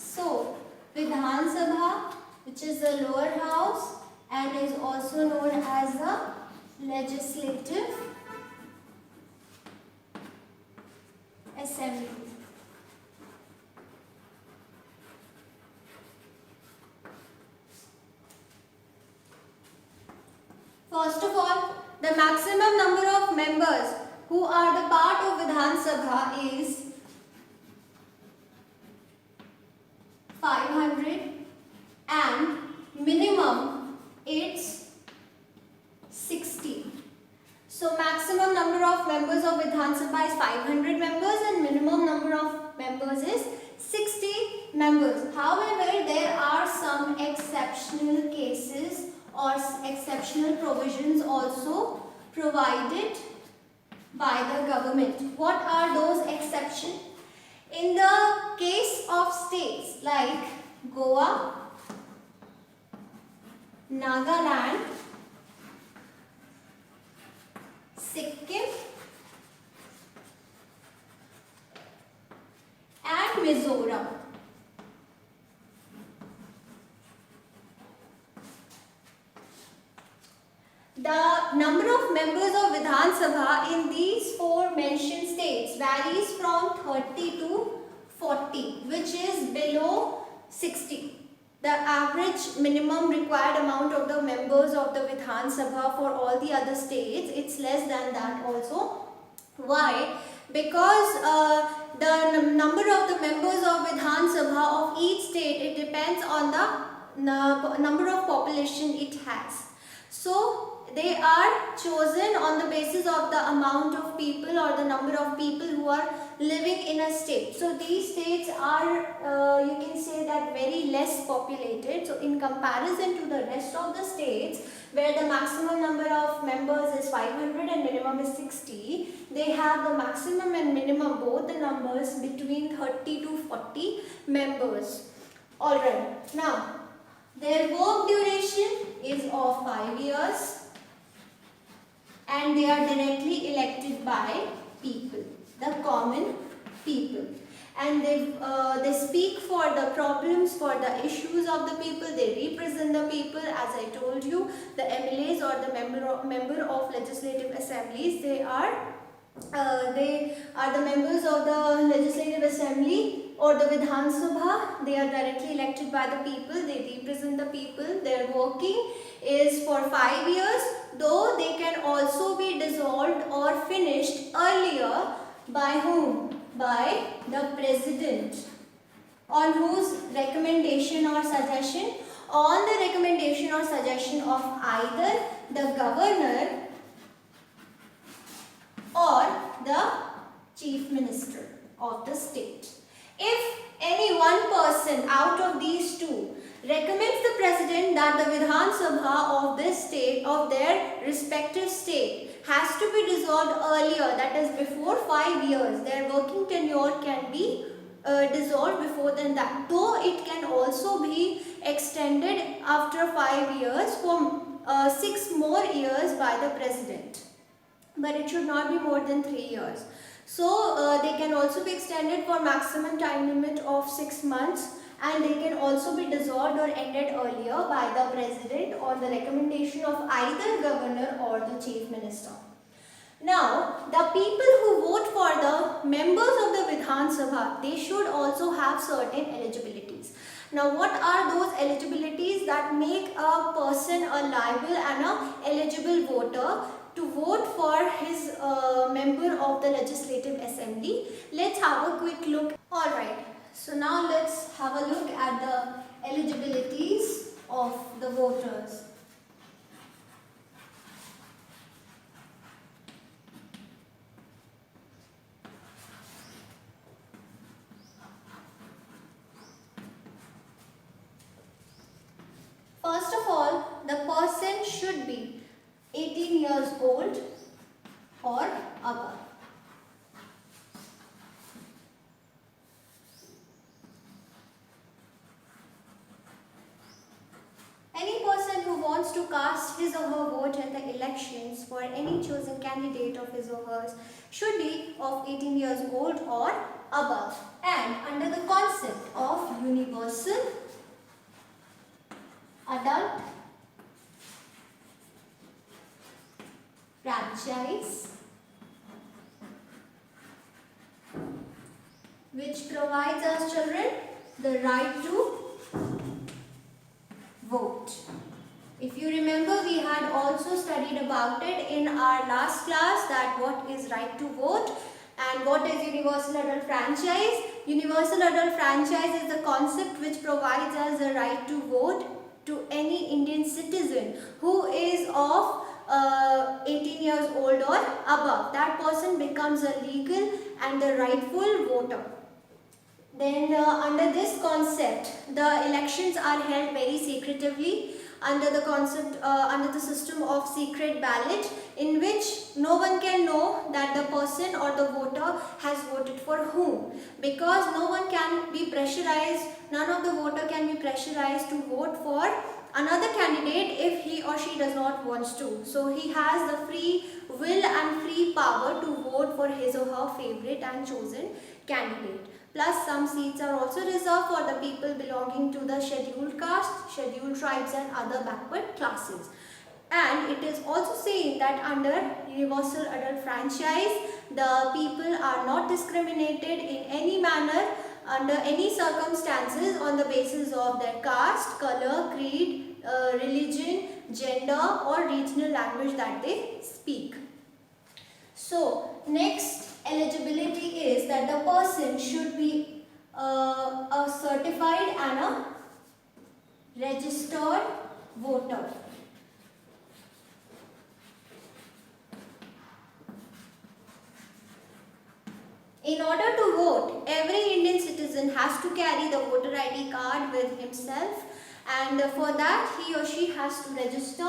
So, Vidhan Sabha, which is the lower house and is also known as the Legislative Assembly. First of all, the maximum number of members who are the part of Vidhan Sabha is 500 and minimum it's 60. So maximum number of members of Vidhan Sabha is 500 members and minimum number of members is 60 members. However, there are some exceptional cases or exceptional provisions also provided by the government. What are those exceptions? In the case of states like Goa, Nagaland, Sikkim and Mizoram, the number of members of Vidhan Sabha in these four mentioned states varies from 30 to 40, which is below 60. The average minimum required amount of the members of the Vidhan Sabha for all the other states, it's less than that also. Why? Because the number of the members of Vidhan Sabha of each state, it depends on the number of population it has. So they are chosen on the basis of the amount of people or the number of people who are living in a state. So these states are, you can say that, very less populated. So in comparison to the rest of the states where the maximum number of members is 500 and minimum is 60, they have the maximum and minimum, both the numbers, between 30 to 40 members. Alright, now their work duration is of 5 years and they are directly elected by people, the common people, and they speak for the problems, for the issues of the people. They represent the people. As I told you, the MLAs or the member of legislative assemblies, they are the members of the legislative assembly or the Vidhan Sabha. They are directly elected by the people. They represent the people. Their working is for 5 years, though they can also be dissolved or finished earlier. By whom? By the president. On whose recommendation or suggestion? On the recommendation or suggestion of either the governor or the chief minister of the state. If any one person out of these two recommends the president that the Vidhan Sabha of this state, of their respective state, has to be dissolved earlier, that is before 5 years, their working tenure can be dissolved before than that, though it can also be extended after 5 years for 6 more years by the president, but it should not be more than 3 years. So they can also be extended for maximum time limit of 6 months, and they can also be dissolved or ended earlier by the president on the recommendation of either governor or the chief minister. Now, the people who vote for the members of the Vidhan Sabha, they should also have certain eligibilities. Now, what are those eligibilities that make a person a liable and a eligible voter to vote for his member of the Legislative Assembly? Let's have a quick look. Alright, so now let's have a look at the eligibilities of the voters. First of all, the person should be 18 years old or above. Any person who wants to cast his or her vote in the elections for any chosen candidate of his or hers should be of 18 years old or above. And under the concept of universal adult franchise, which provides us children the right to vote. If you remember, we had also studied about it in our last class, that what is right to vote and what is universal adult franchise. Universal adult franchise is the concept which provides us the right to vote to any Indian citizen who is of 18 years old or above. That person becomes a legal and the rightful voter. Then under this concept, the elections are held very secretively under the concept, under the system of secret ballot, in which no one can know that the person or the voter has voted for whom, because no one can be pressurized, none of the voter can be pressurized to vote for another candidate if he or she does not want to. So he has the free will and free power to vote for his or her favorite and chosen candidate. Plus, some seats are also reserved for the people belonging to the scheduled caste, scheduled tribes and other backward classes. And it is also saying that under universal adult franchise, the people are not discriminated in any manner under any circumstances on the basis of their caste, color, creed, religion, gender or regional language that they speak. So, next eligibility is that the person should be a certified and a registered voter. In order to vote, every Indian citizen has to carry the voter ID card with himself, and for that he or she has to register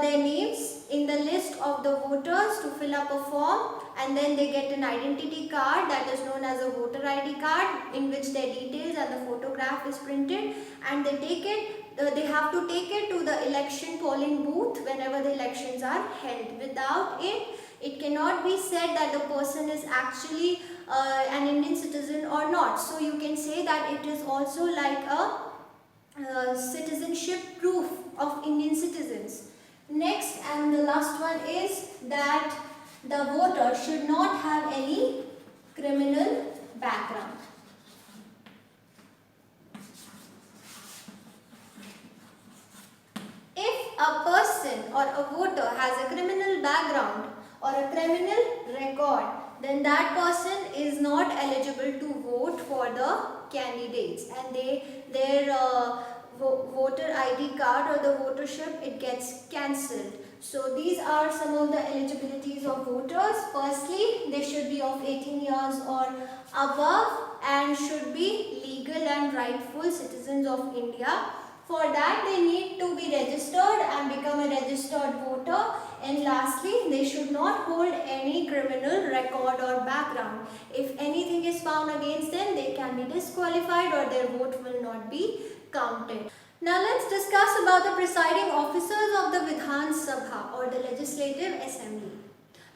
their names in the list of the voters to fill up a form, and then they get an identity card that is known as a voter ID card, in which their details and the photograph is printed, and they take it, they have to take it to the election polling booth whenever the elections are held. Without it, it cannot be said that the person is actually an Indian citizen or not. So you can say that it is also like a citizenship proof of Indian citizens. Next and the last one is that the voter should not have any criminal background. If a person or a voter has a criminal background or a criminal record, then that person is not eligible to vote for the candidates, and their voter ID card or the votership, it gets cancelled. So these are some of the eligibilities of voters. Firstly, they should be of 18 years or above and should be legal and rightful citizens of India. For that, they need to be registered and become a registered voter. And lastly, they should not hold any criminal record or background. If anything is found against them, they can be disqualified or their vote will not be counted. Now let's discuss about the presiding officers of the Vidhan Sabha or the Legislative Assembly.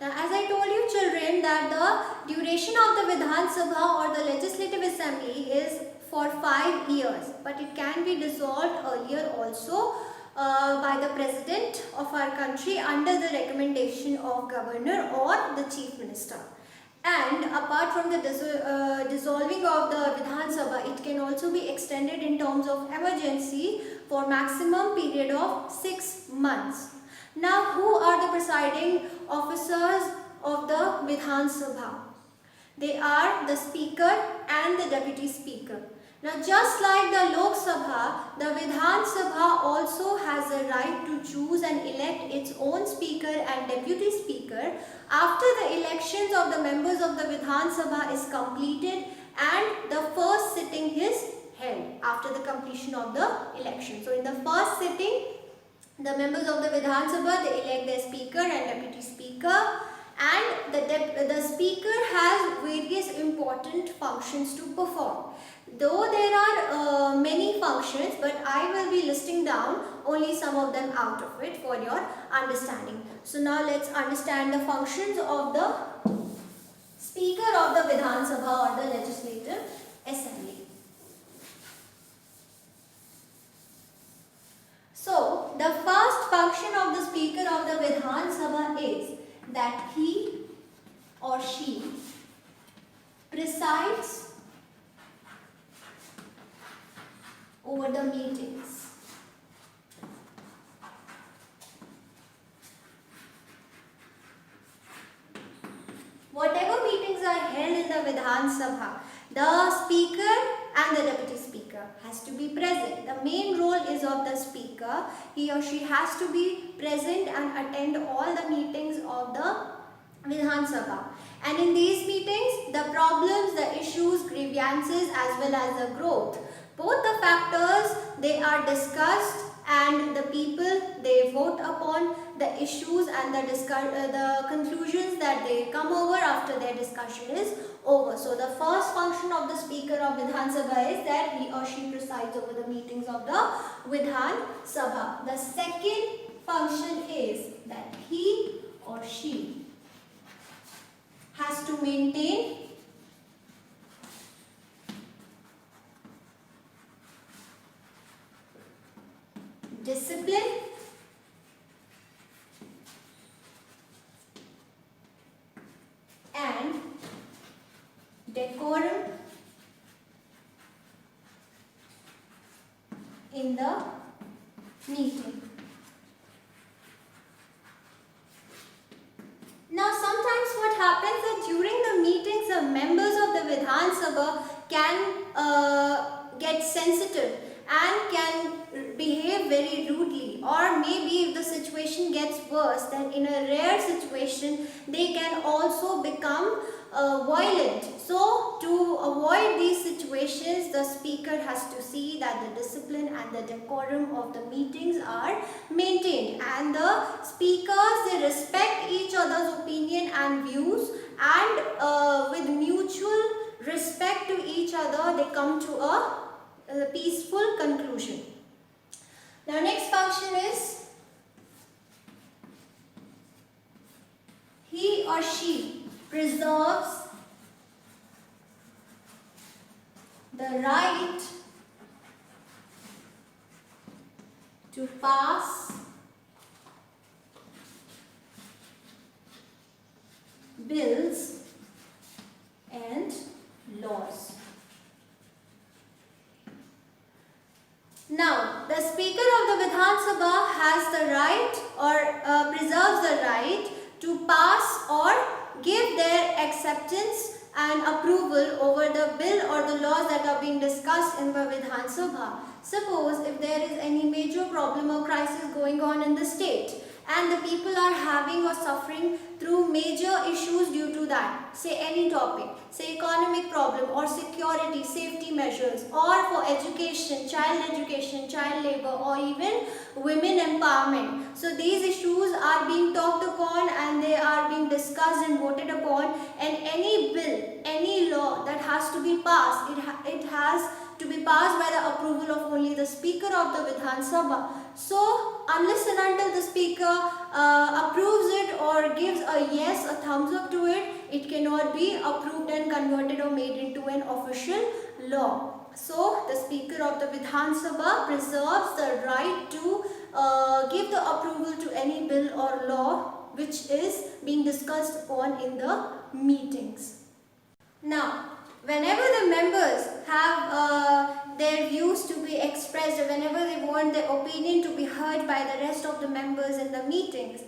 Now, as I told you children that the duration of the Vidhan Sabha or the Legislative Assembly is for 5 years, but it can be dissolved earlier also by the President of our country under the recommendation of Governor or the Chief Minister. And apart from the dissolving of the Vidhan Sabha, it can also be extended in terms of emergency for maximum period of 6 months. Now, who are the presiding officers of the Vidhan Sabha? They are the Speaker and the Deputy Speaker. Now, just like the Lok Sabha, the Vidhan Sabha also has a right to choose and elect its own Speaker and Deputy Speaker after the elections of the members of the Vidhan Sabha is completed and the first sitting is held after the completion of the election. So, in the first sitting, the members of the Vidhan Sabha, they elect their Speaker and Deputy Speaker, and the Speaker has various important important functions to perform. Though there are many functions, but I will be listing down only some of them out of it for your understanding. So now let's understand the functions of the Speaker of the Vidhan Sabha or the Legislative Assembly. So the first function of the Speaker of the Vidhan Sabha is that he or she presides over the meetings. Whatever meetings are held in the Vidhan Sabha, the Speaker and the Deputy Speaker has to be present. The main role is of the Speaker. He or she has to be present and attend all the meetings of the Vidhan Sabha. And in these meetings, the problems, the issues, grievances as well as the growth, both the factors, they are discussed, and the people, they vote upon the issues and the conclusions that they come over after their discussion is over. So the first function of the Speaker of Vidhan Sabha is that he or she presides over the meetings of the Vidhan Sabha. The second function is that he or she has to maintain discipline and decorum in the meeting. Now sometimes what happens that during the meetings the members of the Vidhan Sabha can get sensitive and can behave very rudely, or maybe if the situation gets worse, then in a rare situation they can also become violent. So to avoid these situations, the Speaker has to see that the discipline and the decorum of the meetings are maintained, and the speakers, they respect each other's opinion and views, and with mutual respect to each other they come to a peaceful conclusion. Now next function is he or she preserves the right to pass bills and laws. Now, the Speaker of the Vidhan Sabha has the right or preserves the right to pass or give their acceptance and approval over the bill or the laws that are being discussed in the Vidhan Sabha. Suppose if there is any major problem or crisis going on in the state, and the people are having or suffering through major issues due to that, say any topic, say economic problem or security, safety measures, or for education, child labor, or even women empowerment. So these issues are being talked upon and they are being discussed and voted upon, and any bill, any law that has to be passed, it has to be passed by the approval of only the Speaker of the Vidhan Sabha. So unless and until the Speaker approves it or gives a yes, a thumbs up to it, it cannot be approved and converted or made into an official law. So the Speaker of the Vidhan Sabha preserves the right to give the approval to any bill or law which is being discussed upon in the meetings. Now, whenever the members have their views to be expressed, or whenever they want their opinion to be heard by the rest of the members in the meetings,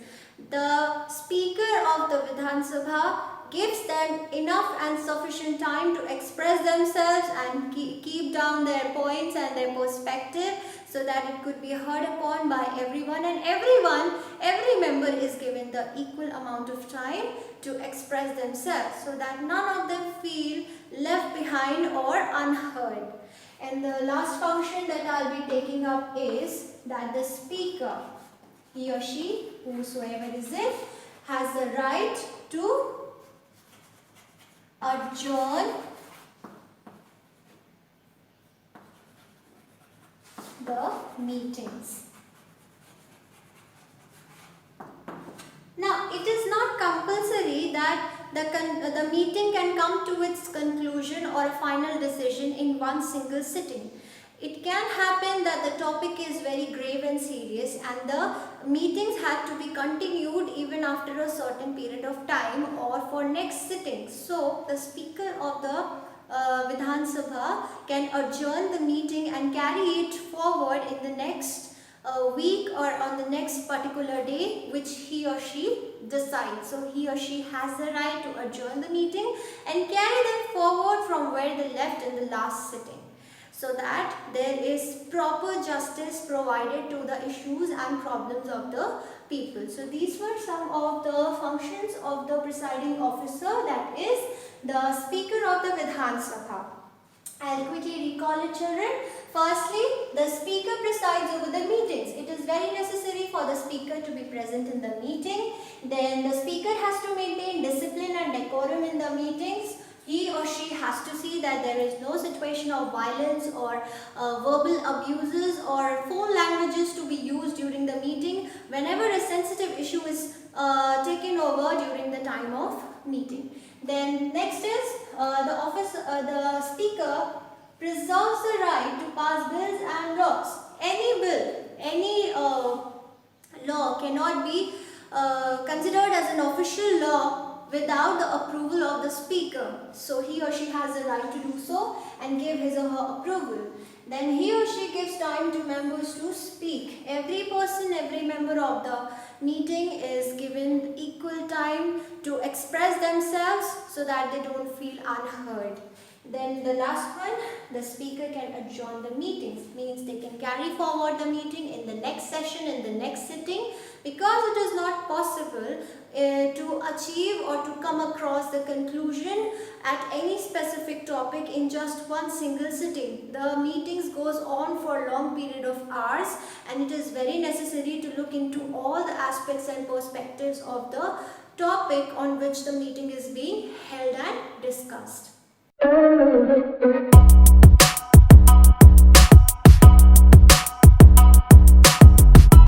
the Speaker of the Vidhan Sabha gives them enough and sufficient time to express themselves and keep down their points and their perspective, so that it could be heard upon by everyone, and every member is given the equal amount of time to express themselves, so that none of them feel left behind or unheard. And the last function that I'll be taking up is that the Speaker, he or she, whosoever is it, has the right to adjourn meetings. Now, it is not compulsory that the meeting can come to its conclusion or a final decision in one single sitting. It can happen that the topic is very grave and serious and the meetings had to be continued even after a certain period of time or for next sitting. So, the speaker of the Vidhan Sabha can adjourn the meeting and carry it forward in the next week or on the next particular day which he or she decides. So he or she has the right to adjourn the meeting and carry them forward from where they left in the last sitting, so that there is proper justice provided to the issues and problems of the people. So these were some of the functions of the presiding officer, that is the speaker of the Vidhan Sabha. I'll quickly recall it, children. Firstly, the speaker presides over the meetings. It is very necessary for the speaker to be present in the meeting. Then the speaker has to maintain discipline and decorum in the meetings. He or she has to see that there is no situation of violence or verbal abuses or foul languages to be used during the meeting whenever a sensitive issue is taken over during the time of meeting. Then next is the speaker preserves the right to pass bills and laws. Any bill, any law cannot be considered as an official law without the approval of the speaker. So he or she has the right to do so and give his or her approval. Then he or she gives time to members to speak. Every person, every member of the meeting is given equal time to express themselves so that they don't feel unheard. Then the last one, the speaker can adjourn the meetings, means they can carry forward the meeting in the next session, in the next sitting, because it is not possible to achieve or to come across the conclusion at any specific topic in just one single sitting. The meetings goes on for a long period of hours and it is very necessary to look into all the aspects and perspectives of the topic on which the meeting is being held and discussed.